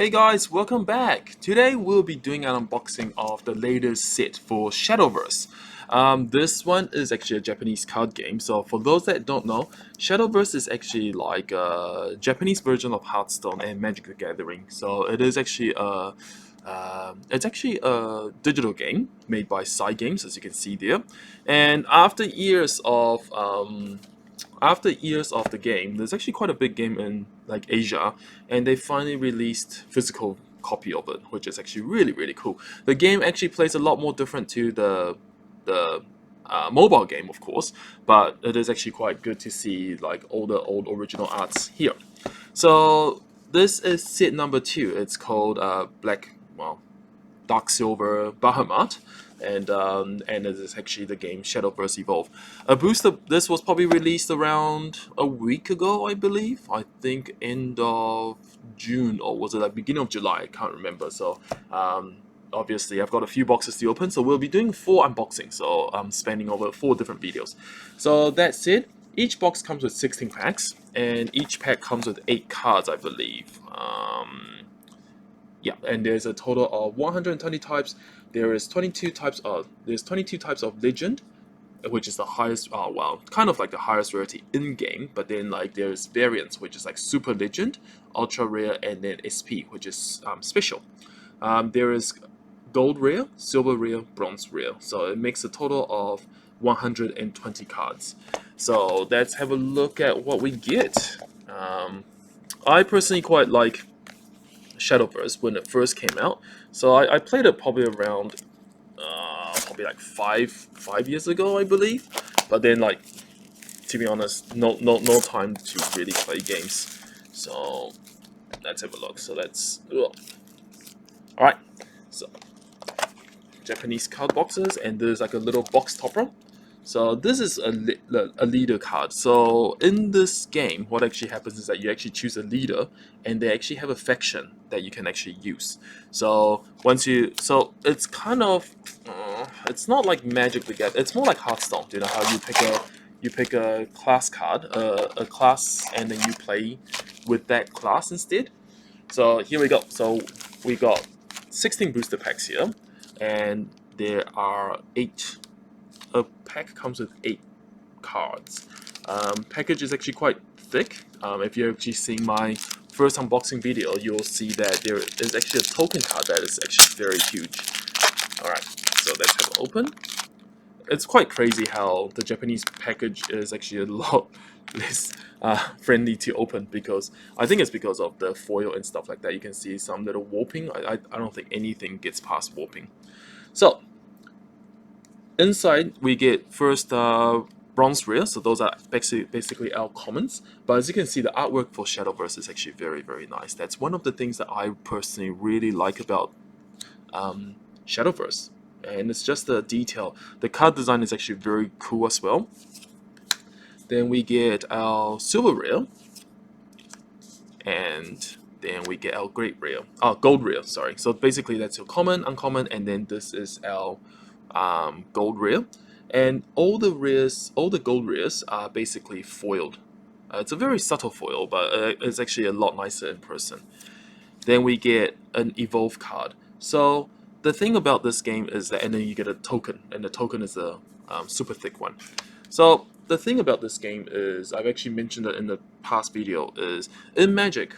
Hey guys, welcome back! Today we'll be doing an unboxing of the latest set for Shadowverse. This one is actually a Japanese card game, so for those that don't know, Shadowverse is actually like a Japanese version of Hearthstone and Magic the Gathering. So it is actually a digital game made by Psy Games, as you can see there. And after years of the game, there's actually quite a big game in like Asia, and they finally released physical copy of it, which is actually really cool. The game actually plays a lot more different to the mobile game, of course, but it is actually quite good to see like all the old original arts here. So this is set number 2. It's called Dark Silver Bahamut, and it is actually the game Shadowverse Evolve. A booster. This was probably released around a week ago, I believe. I think end of June, or was it like beginning of July? I can't remember. So obviously I've got a few boxes to open, so we'll be doing 4 unboxings. So I'm spanning over 4 different videos. So that's it. Each box comes with 16 packs, and each pack comes with 8 cards, I believe. Yeah, and there's a total of 120 types. There's 22 types of legend, which is the highest. Kind of like the highest rarity in game. But then like there's variants, which is like super legend, ultra rare, and then SP, which is special. There is gold rare, silver rare, bronze rare. So it makes a total of 120 cards. So let's have a look at what we get. I personally quite like Shadowverse when it first came out. So I played it probably around probably like five years ago, I believe. But then like, to be honest, no time to really play games. So let's have a look. So let's all right. So Japanese card boxes, and there's like a little box topper. So this is a leader card. So in this game, what actually happens is that you actually choose a leader, and they actually have a faction that you can actually use. So it's kind of it's not like Magic the Gathering. It's more like Hearthstone. You know how you pick a class card, a class, and then you play with that class instead. So here we go. So we got 16 booster packs here, and there are 8. A pack comes with 8 cards. Package is actually quite thick. If you're actually seeing my first unboxing video, you'll see that there is actually a token card that is actually very huge. Alright, so let's have it open. It's quite crazy how the Japanese package is actually a lot less friendly to open, because I think it's because of the foil and stuff like that. You can see some little warping. I don't think anything gets past warping. So inside we get first bronze rare, so those are basically our commons. But as you can see, the artwork for Shadowverse is actually very nice. That's one of the things that I personally really like about Shadowverse, and it's just the detail. The card design is actually very cool as well. Then we get our silver rare, and then we get our gold rare. Sorry. So basically that's your common, uncommon, and then this is our gold rare. And all the gold rares are basically foiled. It's a very subtle foil, but it's actually a lot nicer in person. Then we get an evolve card. So the thing about this game is that, and then you get a token, and the token is a super thick one. So the thing about this game is, I've actually mentioned it in the past video, is in Magic,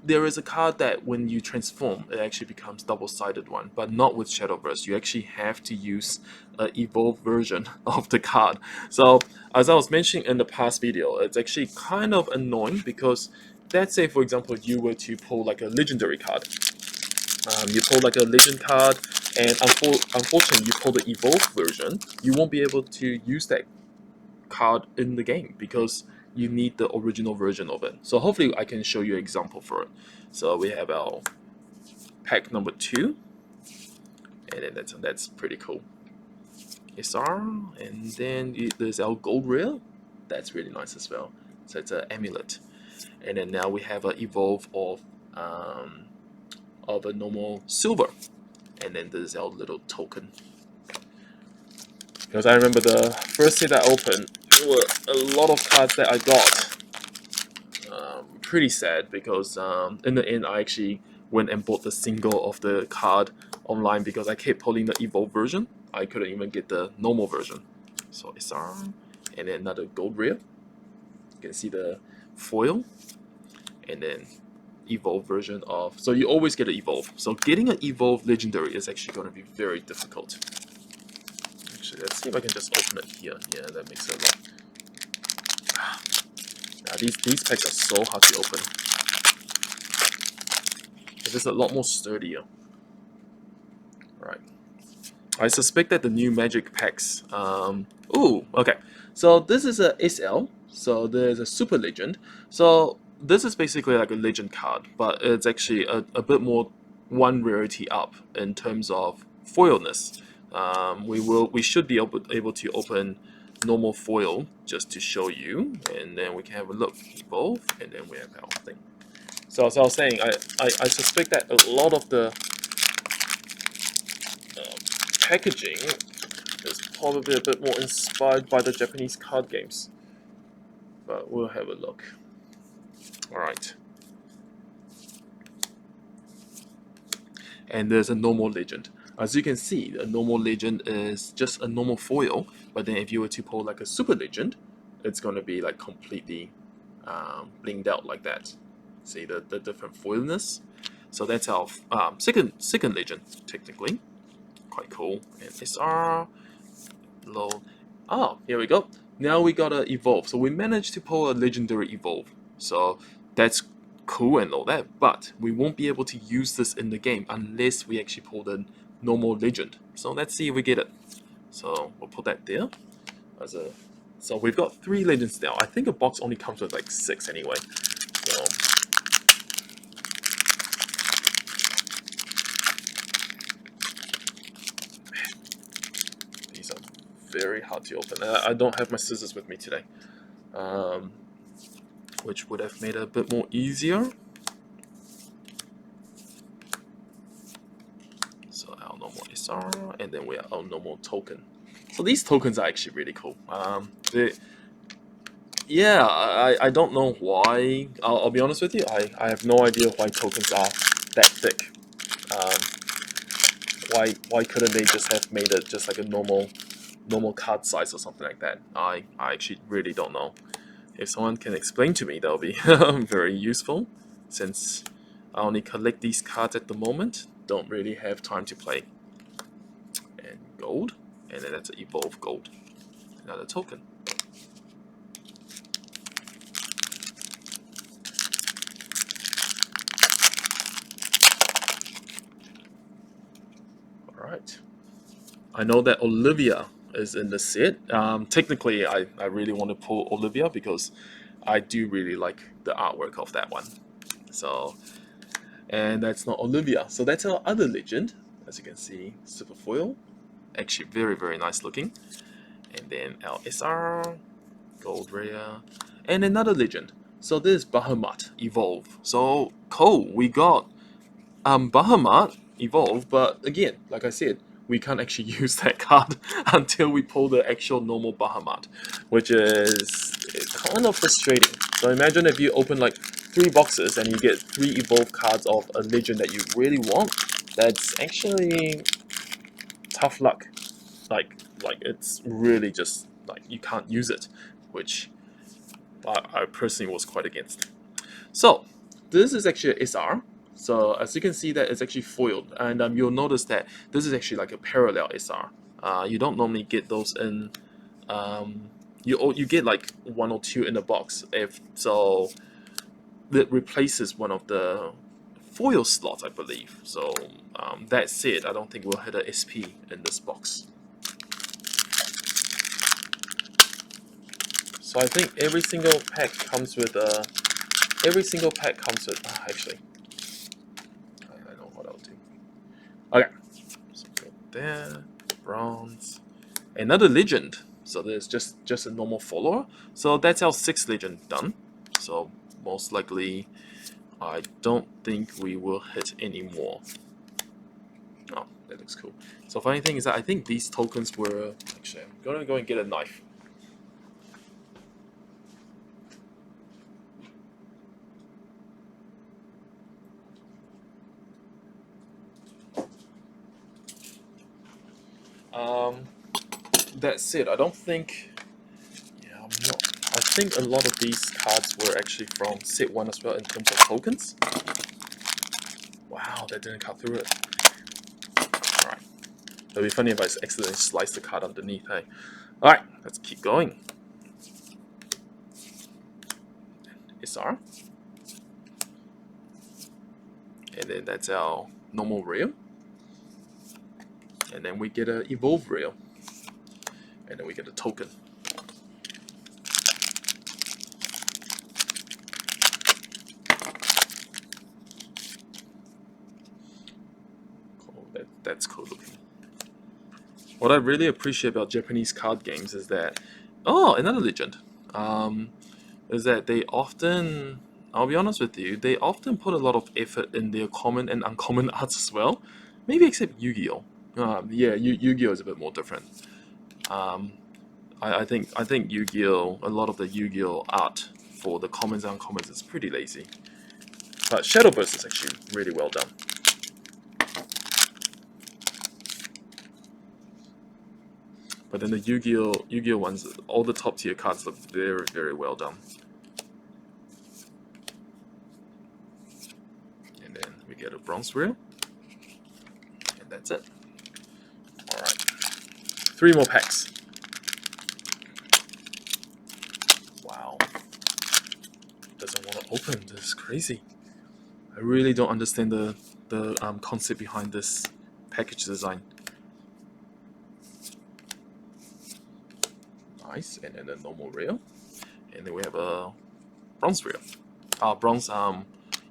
there is a card that when you transform, it actually becomes double-sided one, but not with Shadowverse. You actually have to use an evolved version of the card. So as I was mentioning in the past video, it's actually kind of annoying because let's say, for example, you were to pull like a legendary card. You pull like a legend card, and unfortunately you pull the evolved version, you won't be able to use that card in the game because you need the original version of it. So hopefully I can show you an example for it. So we have our pack number 2, and then that's pretty cool. SR, and then there's our gold rare. That's really nice as well. So it's an amulet, and then now we have an evolve of a normal silver, and then there's our little token. Because I remember the first set I opened, there were a lot of cards that I got. Pretty sad because in the end I actually went and bought the single of the card online because I kept pulling the evolved version. I couldn't even get the normal version. So SR, and then another gold rare. You can see the foil, and then evolved version of. So you always get an evolve. So getting an evolved legendary is actually going to be very difficult. Actually, let's see if I can just open it here. Yeah, that makes it a lot. Now these packs are so hard to open. It is a lot more sturdier. Alright. I suspect that the new magic packs. Ooh, okay. So this is a SL. So there's a super legend. So this is basically like a legend card, but it's actually a bit more one rarity up in terms of foilness. We should be able to open normal foil just to show you, and then we can have a look. Evolve, and then we have our thing. So as I was saying, I suspect that a lot of the packaging is probably a bit more inspired by the Japanese card games. But we'll have a look. Alright. And there's a normal legend. As you can see, a normal legend is just a normal foil, but then if you were to pull like a super legend, it's going to be like completely blinged out like that. See the different foilness? So that's our second legend, technically. Quite cool. And SR, low. Oh, here we go. Now we got a evolve. So we managed to pull a legendary evolve. So that's cool and all that, but we won't be able to use this in the game unless we actually pull the normal legend. So let's see if we get it. So we'll put that there. So we've got 3 legends now. I think a box only comes with like 6 anyway. So these are very hard to open. I don't have my scissors with me today, which would have made it a bit more easier. So our normal SR, and then we have our normal token. So these tokens are actually really cool. Yeah, I don't know why. I'll be honest with you. I have no idea why tokens are that thick. Why couldn't they just have made it just like a normal card size or something like that? I actually really don't know. If someone can explain to me, that'll be very useful, since I only collect these cards at the moment. Don't really have time to play. And gold, and then that's an evolve gold. Another token. Alright. I know that Olivia is in the set. Technically, I really want to pull Olivia because I do really like the artwork of that one. So, and that's not Olivia. So that's our other legend. As you can see, super foil. Actually very, very nice looking. And then our SR, gold rare, and another legend. So this is Bahamut Evolve. So cool, we got Bahamut Evolve, but again, like I said, we can't actually use that card until we pull the actual normal Bahamut, which is kind of frustrating. So imagine if you open like 3 boxes and you get 3 evolved cards of a legend that you really want. That's actually tough luck. Like it's really just like you can't use it, which I personally was quite against. So this is actually a SR. So as you can see that it's actually foiled, and you'll notice that this is actually like a parallel SR. You don't normally get those in. You get like 1 or 2 in the box. If so, it replaces one of the foil slots, I believe. So that said, I don't think we'll hit a SP in this box. So I think every single pack comes with actually, I know what I'll do. Okay, so go there, bronze, another legend. So there's just a normal follower. So that's our 6th legend done. So most likely, I don't think we will hit any more. Oh, that looks cool. So funny thing is that I think these tokens were actually. I'm gonna go and get a knife. That's it. I don't think. Yeah, I'm not. I think a lot of these cards were actually from set 1 as well in terms of tokens. Wow, that didn't cut through it. Alright. It'll be funny if I accidentally slice the card underneath, hey? Alright, let's keep going. SR. And then that's our normal rare. And then we get an evolve rare. And then we get a token. Cool, that's cool looking. What I really appreciate about Japanese card games is that, another legend, is that they often, I'll be honest with you, they often put a lot of effort in their common and uncommon arts as well. Maybe except Yu-Gi-Oh. Yeah, Yu-Gi-Oh is a bit more different. I think Yu-Gi-Oh, a lot of the Yu-Gi-Oh art for the commons and uncommons is pretty lazy. But Shadowverse is actually really well done. But then the Yu-Gi-Oh ones, all the top tier cards look very, very well done. And then we get a bronze reel. And that's it. Alright. 3 more packs. Wow. Doesn't want to open. This is crazy. I really don't understand the concept behind this package design. Nice, and then a normal reel, and then we have a bronze reel, bronze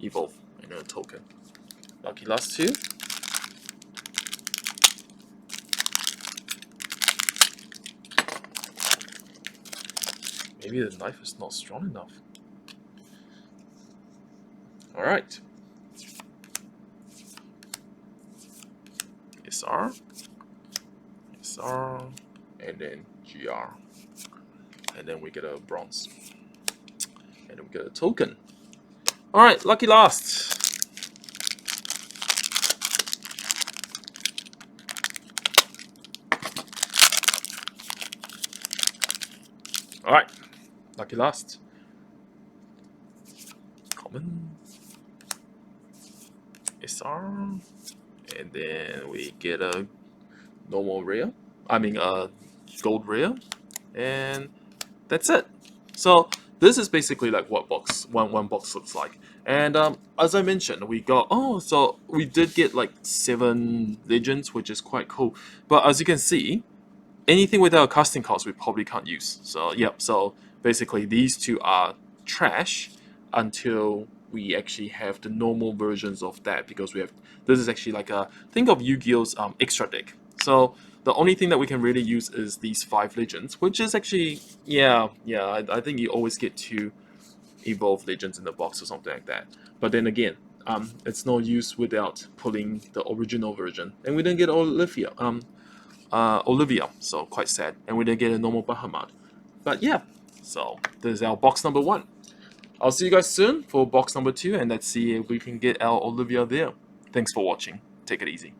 evolve, and a token. Lucky last 2. Maybe the knife is not strong enough. All right. SR, SR, and then GR. And then we get a bronze. And then we get a token. Alright, lucky last. Alright, lucky last. Common. SR. And then we get a normal rare. I mean a gold rare. And that's it. So this is basically like what one box looks like. And as I mentioned, we got so we did get like 7 legends, which is quite cool. But as you can see, anything without a casting cost we probably can't use. So yep. So basically these 2 are trash until we actually have the normal versions of that, because we have this is actually like a think of Yu-Gi-Oh's extra deck. So the only thing that we can really use is these 5 legends, which is actually, I think you always get 2 evolve legends in the box or something like that. But then again, it's no use without pulling the original version. And we didn't get Olivia, so quite sad. And we didn't get a normal Bahamut. But yeah, so this is our box number 1. I'll see you guys soon for box number 2, and let's see if we can get our Olivia there. Thanks for watching. Take it easy.